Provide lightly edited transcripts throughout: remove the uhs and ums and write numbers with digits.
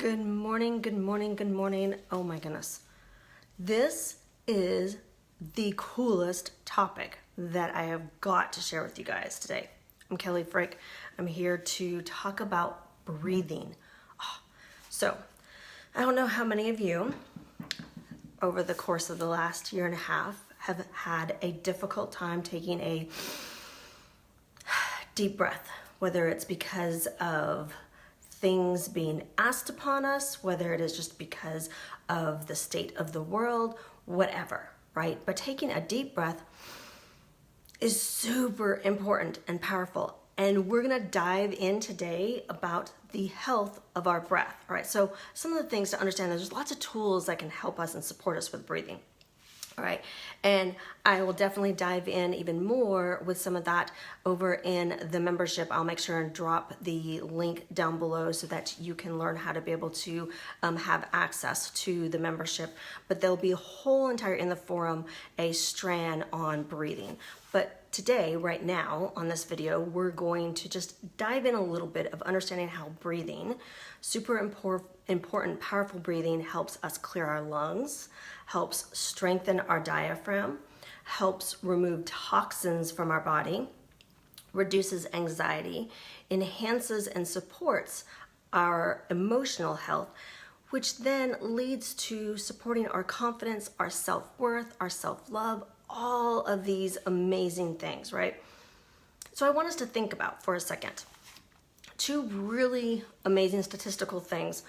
Good morning, good morning, good morning. Oh my goodness. This is the coolest topic that I have got to share with you guys today. I'm Kelly Frick. I'm here to talk about breathing. So, I don't know how many of you over the course of the last year and a half have had a difficult time taking a deep breath, whether it's because of things being asked upon us, whether it is just because of the state of the world, whatever, right? But taking a deep breath is super important and powerful. And we're gonna dive in today about the health of our breath, all right? So some of the things to understand, there's lots of tools that can help us and support us with breathing. All right, and I will definitely dive in even more with some of that over in the membership. I'll make sure and drop the link down below so that you can learn how to be able to have access to the membership. But there'll be a whole entire, in the forum, a strand on breathing. But today, right now, on this video, we're going to just dive in a little bit of understanding how breathing, super important, powerful breathing, helps us clear our lungs, helps strengthen our diaphragm, helps remove toxins from our body, reduces anxiety, enhances and supports our emotional health, which then leads to supporting our confidence, our self-worth, our self-love, all of these amazing things, right? So I want us to think about for a second two really amazing statistical things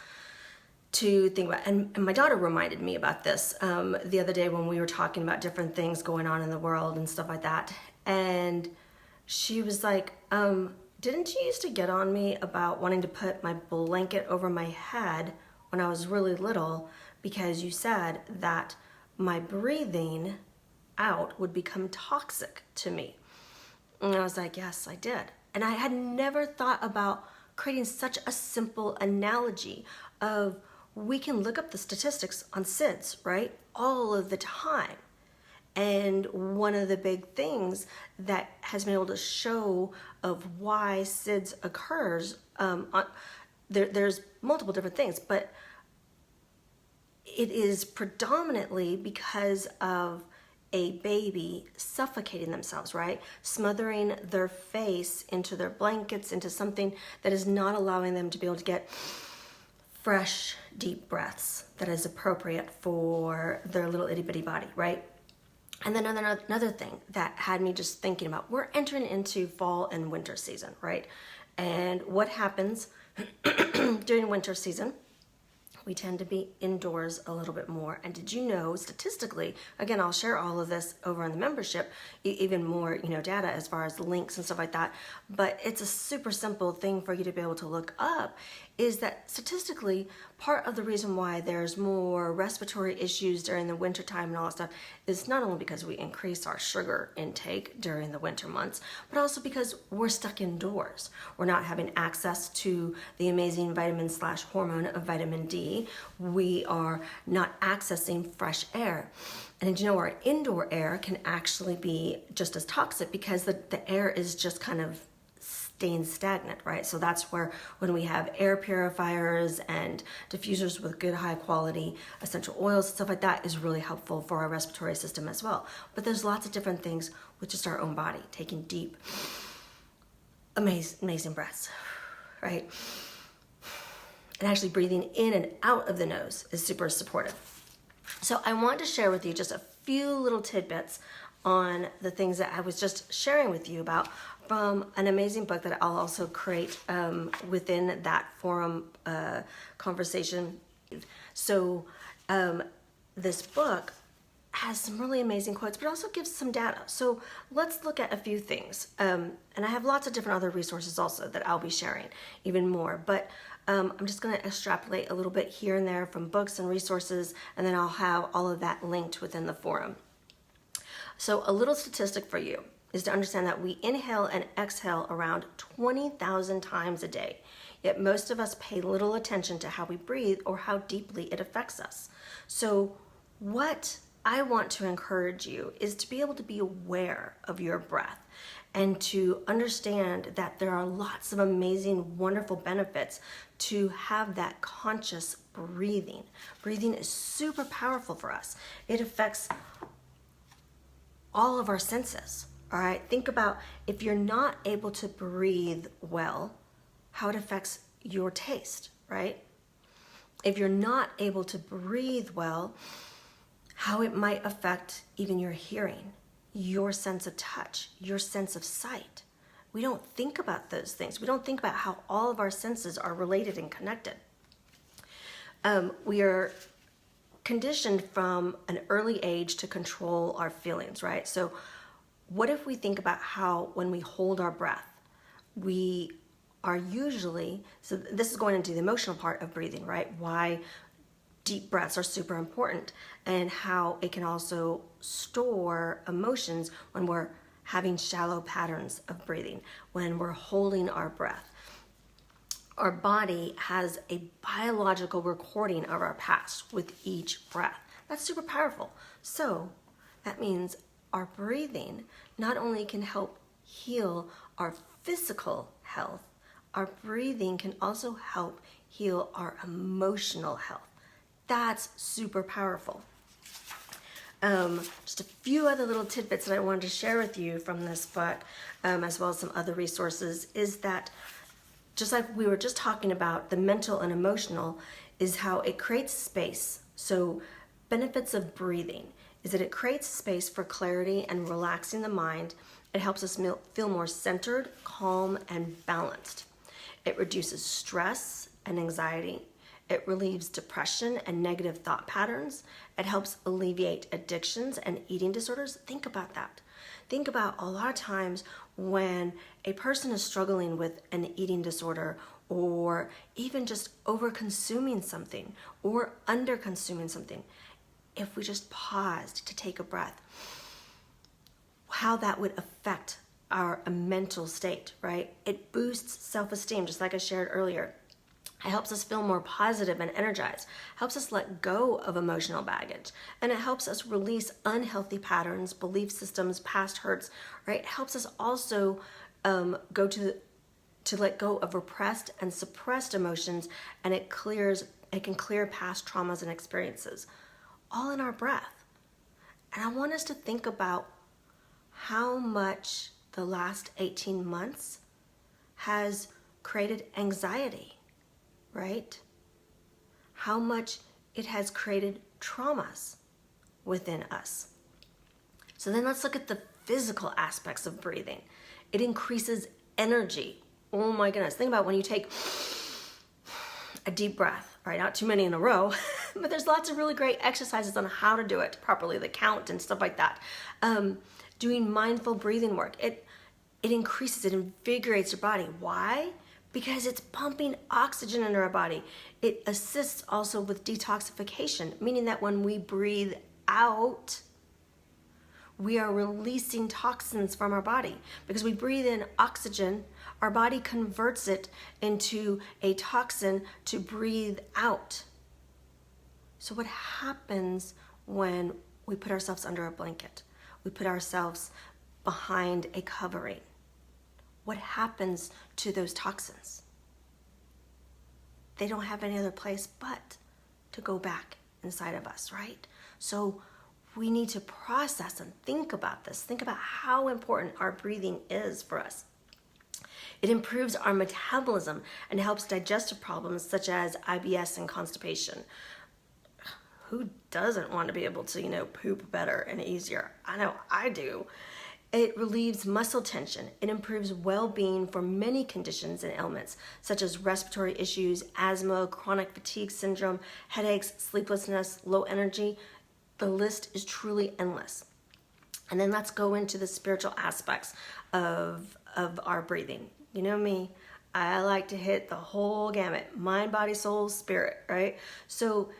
to think about. And my daughter reminded me about this the other day when we were talking about different things going on in the world and stuff like that. And she was like, didn't you used to get on me about wanting to put my blanket over my head when I was really little because you said that my breathing out would become toxic to me? And I was like, yes, I did. And I had never thought about creating such a simple analogy of, we can look up the statistics on SIDS, right? All of the time. And one of the big things that has been able to show of why SIDS occurs, there's multiple different things, but it is predominantly because of a baby suffocating themselves, right? Smothering their face into their blankets, into something that is not allowing them to be able to get fresh, deep breaths that is appropriate for their little itty bitty body, right? And then another thing that had me just thinking about, we're entering into fall and winter season, right? And what happens during winter season? We tend to be indoors a little bit more. And did you know, statistically, again, I'll share all of this over in the membership, even more, data as far as links and stuff like that. But it's a super simple thing for you to be able to look up, is that statistically, part of the reason why there's more respiratory issues during the winter time and all that stuff is not only because we increase our sugar intake during the winter months, but also because we're stuck indoors. We're not having access to the amazing vitamin/hormone of vitamin D. We are not accessing fresh air. And our indoor air can actually be just as toxic because the air is just kind of staying stagnant, right? So that's where, when we have air purifiers and diffusers with good high quality essential oils and stuff like that, is really helpful for our respiratory system as well. But there's lots of different things with just our own body, taking deep, amazing breaths, right? And actually breathing in and out of the nose is super supportive. So I want to share with you just a few little tidbits on the things that I was just sharing with you about from an amazing book that I'll also create within that forum conversation. So this book has some really amazing quotes, but also gives some data. So let's look at a few things. And I have lots of different other resources also that I'll be sharing even more. But I'm just going to extrapolate a little bit here and there from books and resources, and then I'll have all of that linked within the forum. So a little statistic for you is to understand that we inhale and exhale around 20,000 times a day. Yet most of us pay little attention to how we breathe or how deeply it affects us. So what I want to encourage you is to be able to be aware of your breath and to understand that there are lots of amazing, wonderful benefits to have that conscious breathing. Breathing is super powerful for us. It affects all of our senses. All right, think about if you're not able to breathe well, how it affects your taste, right? If you're not able to breathe well, how it might affect even your hearing, your sense of touch, your sense of sight. We don't think about those things. We don't think about how all of our senses are related and connected. We are conditioned from an early age to control our feelings, right? So what if we think about how when we hold our breath, we are usually, so this is going into the emotional part of breathing, right? Why deep breaths are super important and how it can also store emotions when we're having shallow patterns of breathing, when we're holding our breath. Our body has a biological recording of our past with each breath. That's super powerful. So that means our breathing not only can help heal our physical health, our breathing can also help heal our emotional health. That's super powerful. Just a few other little tidbits that I wanted to share with you from this book, as well as some other resources, is that just like we were just talking about, the mental and emotional is how it creates space. So benefits of breathing is that it creates space for clarity and relaxing the mind. It helps us feel more centered, calm, and balanced. It reduces stress and anxiety. It relieves depression and negative thought patterns. It helps alleviate addictions and eating disorders. Think about that. Think about a lot of times when a person is struggling with an eating disorder, or even just over-consuming something or under-consuming something, if we just paused to take a breath, how that would affect our mental state, right? It boosts self-esteem, just like I shared earlier. It helps us feel more positive and energized, helps us let go of emotional baggage, and it helps us release unhealthy patterns, belief systems, past hurts, right? It helps us also go to let go of repressed and suppressed emotions, and it can clear past traumas and experiences, all in our breath. And I want us to think about how much the last 18 months has created anxiety, right? How much it has created traumas within us. So then let's look at the physical aspects of breathing. It increases energy. Oh my goodness. Think about when you take a deep breath, right? Not too many in a row, but there's lots of really great exercises on how to do it properly, the count and stuff like that. Doing mindful breathing work. It increases, it invigorates your body. Why? Because it's pumping oxygen into our body. It assists also with detoxification, meaning that when we breathe out, we are releasing toxins from our body. Because we breathe in oxygen, our body converts it into a toxin to breathe out. So what happens when we put ourselves under a blanket? We put ourselves behind a covering. What happens to those toxins? They don't have any other place but to go back inside of us, right? So we need to process and think about this. Think about how important our breathing is for us. It improves our metabolism and helps digestive problems such as IBS and constipation. Who doesn't want to be able to, poop better and easier? I know I do. It relieves muscle tension. It improves well-being for many conditions and ailments, such as respiratory issues, asthma, chronic fatigue syndrome, headaches, sleeplessness, low energy. The list is truly endless. And then let's go into the spiritual aspects of our breathing. You know me, I like to hit the whole gamut, mind, body, soul, spirit, right? So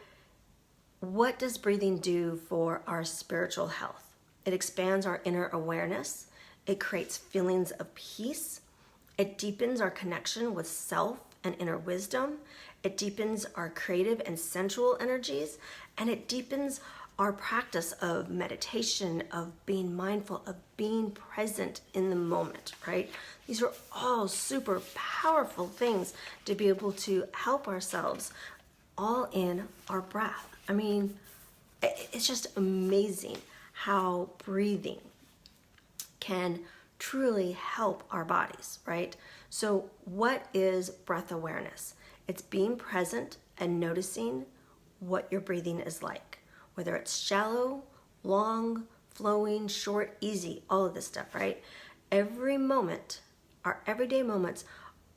what does breathing do for our spiritual health? It expands our inner awareness. It creates feelings of peace. It deepens our connection with self and inner wisdom. It deepens our creative and sensual energies, and it deepens our practice of meditation, of being mindful, of being present in the moment, right? These are all super powerful things to be able to help ourselves all in our breath. I mean, it's just amazing how breathing can truly help our bodies, right? So what is breath awareness? It's being present and noticing what your breathing is like, whether it's shallow, long, flowing, short, easy, all of this stuff, right? Every moment, our everyday moments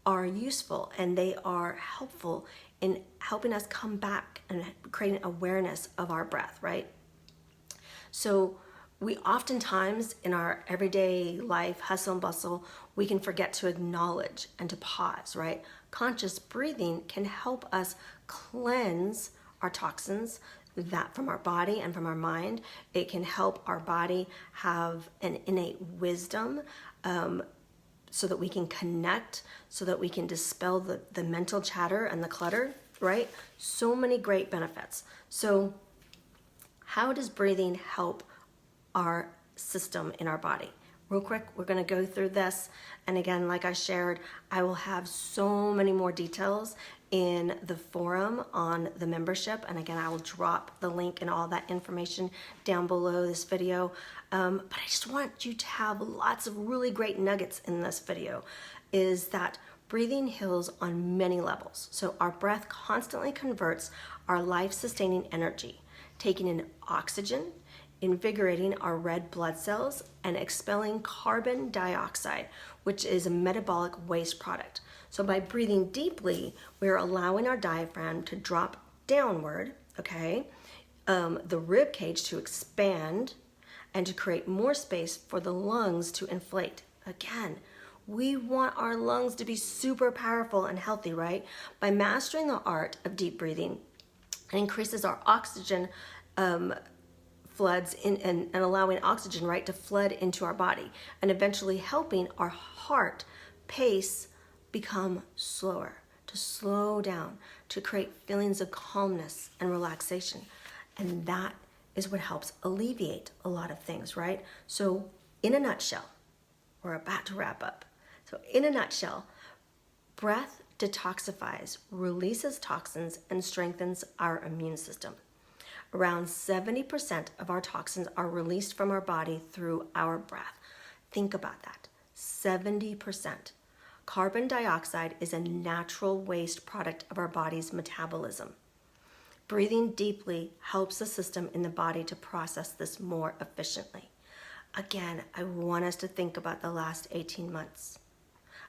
are useful and they are helpful in helping us come back and creating awareness of our breath, right? So we oftentimes in our everyday life, hustle and bustle, we can forget to acknowledge and to pause, right? Conscious breathing can help us cleanse our toxins that from our body and from our mind. It can help our body have an innate wisdom so that we can connect, so that we can dispel the mental chatter and the clutter, right? So many great benefits. So how does breathing help our system in our body? Real quick, we're going to go through this. And again, like I shared, I will have so many more details in the forum on the membership. And again, I will drop the link and all that information down below this video. But I just want you to have lots of really great nuggets in this video, is that breathing heals on many levels. So our breath constantly converts our life-sustaining energy, taking in oxygen, invigorating our red blood cells, and expelling carbon dioxide, which is a metabolic waste product. So by breathing deeply, we're allowing our diaphragm to drop downward, okay? The rib cage to expand and to create more space for the lungs to inflate. Again, we want our lungs to be super powerful and healthy, right? By mastering the art of deep breathing, it increases our oxygen floods in and allowing oxygen, right, to flood into our body and eventually helping our heart pace become slower, to slow down, to create feelings of calmness and relaxation. And that is what helps alleviate a lot of things, right? So in a nutshell, we're about to wrap up. So in a nutshell, breath detoxifies, releases toxins, and strengthens our immune system. Around 70% of our toxins are released from our body through our breath. Think about that, 70%. Carbon dioxide is a natural waste product of our body's metabolism. Breathing deeply helps the system in the body to process this more efficiently. Again, I want us to think about the last 18 months.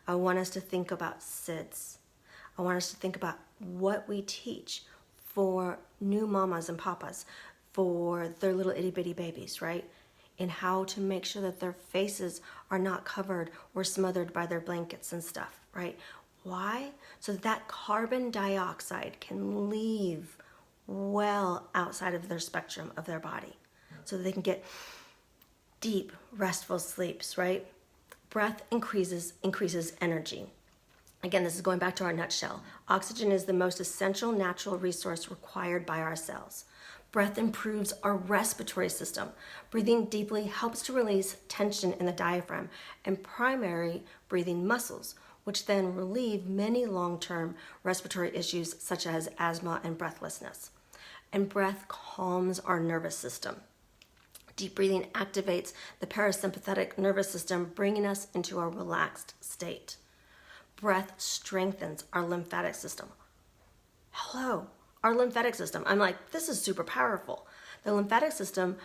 I want us to think about SIDS. I want us to think about what we teach for new mamas and papas, for their little itty bitty babies, right? And how to make sure that their faces are not covered or smothered by their blankets and stuff, right? Why? So that carbon dioxide can leave well outside of their spectrum of their body so that they can get deep, restful sleeps, right? Breath increases energy. Again, this is going back to our nutshell. Oxygen is the most essential natural resource required by our cells. Breath improves our respiratory system. Breathing deeply helps to release tension in the diaphragm and primary breathing muscles, which then relieve many long-term respiratory issues such as asthma and breathlessness. And breath calms our nervous system. Deep breathing activates the parasympathetic nervous system, bringing us into a relaxed state. Breath strengthens our lymphatic system. Hello, our lymphatic system. I'm like, this is super powerful. The lymphatic system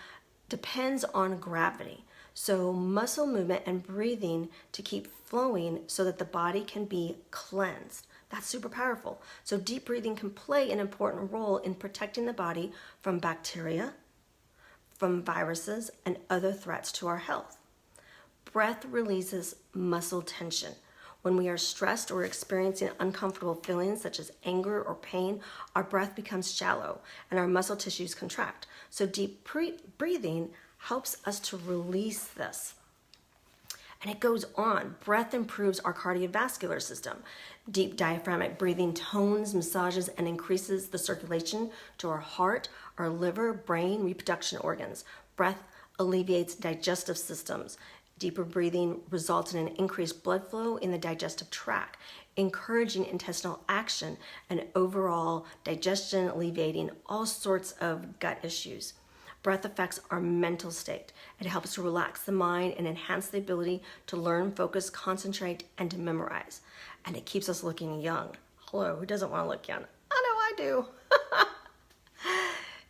depends on gravity. So muscle movement and breathing to keep flowing so that the body can be cleansed. That's super powerful. So deep breathing can play an important role in protecting the body from bacteria, from viruses, and other threats to our health. Breath releases muscle tension. When we are stressed or experiencing uncomfortable feelings such as anger or pain, our breath becomes shallow and our muscle tissues contract. So deep breathing helps us to release this. And it goes on. Breath improves our cardiovascular system. Deep diaphragmatic breathing tones, massages, and increases the circulation to our heart, our liver, brain, reproduction organs. Breath alleviates digestive systems. Deeper breathing results in an increased blood flow in the digestive tract, encouraging intestinal action and overall digestion, alleviating all sorts of gut issues. Breath affects our mental state. It helps to relax the mind and enhance the ability to learn, focus, concentrate, and to memorize. And it keeps us looking young. Hello, who doesn't want to look young? I know I do.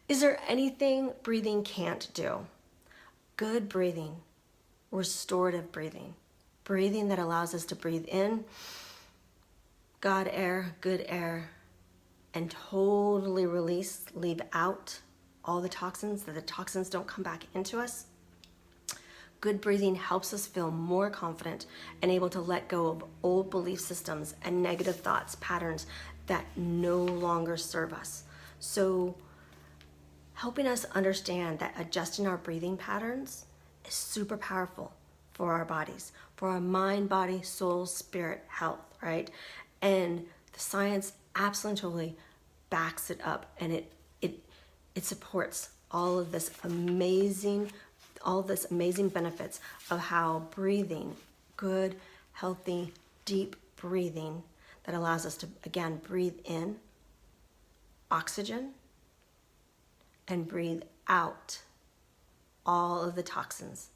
Is there anything breathing can't do? Good breathing, restorative breathing, breathing that allows us to breathe in God air, good air, and totally release, leave out all the toxins, that the toxins don't come back into us. Good breathing helps us feel more confident and able to let go of old belief systems and negative thoughts, patterns that no longer serve us. So helping us understand that adjusting our breathing patterns is super powerful for our bodies, for our mind, body, soul, spirit, health, right? And the science absolutely backs it up, and it supports all this amazing benefits of how breathing, good, healthy, deep breathing that allows us to, again, breathe in oxygen and breathe out all of the toxins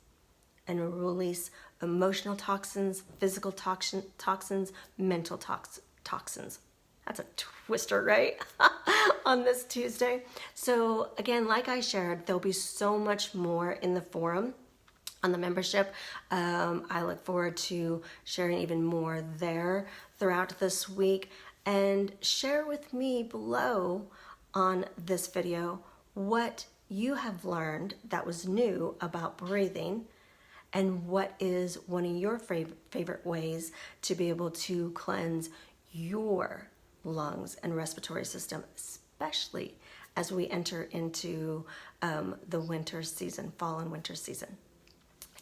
and release emotional toxins, physical toxins, mental toxins. That's a twister, right? On this Tuesday. So again, like I shared, there'll be so much more in the forum on the membership. I look forward to sharing even more there throughout this week. And share with me below on this video what you have learned that was new about breathing, and what is one of your favorite ways to be able to cleanse your lungs and respiratory system, especially as we enter into the winter season, fall and winter season.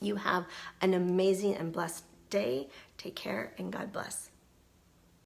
You have an amazing and blessed day. Take care and God bless.